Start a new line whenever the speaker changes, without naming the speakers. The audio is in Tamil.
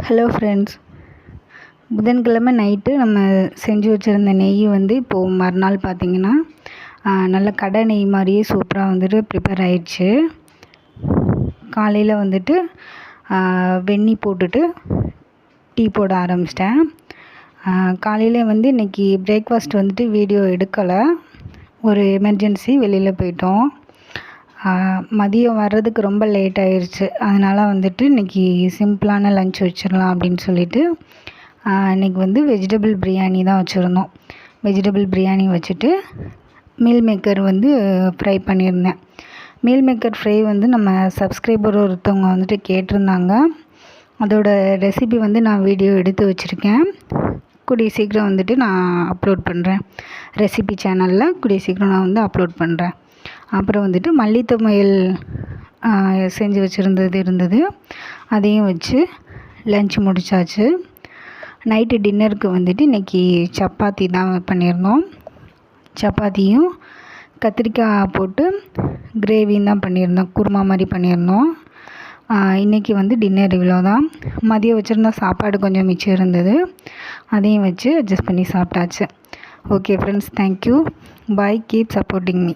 ஹலோ ஃப்ரெண்ட்ஸ், புதன்கிழமை நைட்டு நம்ம செஞ்சு வச்சுருந்த நெய் இப்போது மறுநாள் பார்த்திங்கன்னா நல்ல கடை நெய் மாதிரியே சூப்பராக ப்ரிப்பேர் ஆயிடுச்சு. காலையில் வெந்நீர் போட்டுட்டு டீ போட ஆரம்பிச்சிட்டேன். காலையில் இன்றைக்கி பிரேக்ஃபாஸ்ட் வீடியோ எடுக்கலை, ஒரு எமர்ஜென்சி வெளியில் போயிட்டோம். மதியம் வர்றதுக்கு ரொம்ப லேட் ஆயிடுச்சு. அதனால் இன்றைக்கி சிம்பிளான லன்ச் வச்சிடலாம் அப்படின்னு சொல்லிட்டு இன்றைக்கி வெஜிடபிள் பிரியாணி தான் வச்சுருந்தோம். வெஜிடபிள் பிரியாணி வச்சுட்டு மீல் மேக்கர் ஃப்ரை பண்ணியிருந்தேன். மீல் மேக்கர் ஃப்ரை நம்ம சப்ஸ்கிரைபர் ஒருத்தவங்க கேட்டிருந்தாங்க. அதோட ரெசிபி நான் வீடியோ எடுத்து வச்சுருக்கேன். கூடிய சீக்கிரம் நான் அப்லோட் பண்ணுறேன். ரெசிபி சேனலில் கூடிய சீக்கிரம் நான் அப்லோட் பண்ணுறேன். அப்புறம் மல்லித்தமையல் செஞ்சு வச்சுருந்தது அதையும் வச்சு லன்ச் முடித்தாச்சு. நைட்டு டின்னருக்கு இன்றைக்கி சப்பாத்தி தான் பண்ணியிருந்தோம். சப்பாத்தியும் கத்திரிக்காய் போட்டு கிரேவியும் தான் பண்ணியிருந்தோம். குருமா மாதிரி பண்ணியிருந்தோம். இன்றைக்கி டின்னர் இவ்வளோ தான். மதியம் வச்சுருந்த சாப்பாடு கொஞ்சம் மிச்சம் இருந்தது, அதையும் வச்சு அட்ஜஸ்ட் பண்ணி சாப்பிட்டாச்சு. ஓகே ஃப்ரெண்ட்ஸ், தேங்க்யூ, பாய், கீப் சப்போர்ட்டிங் மீ.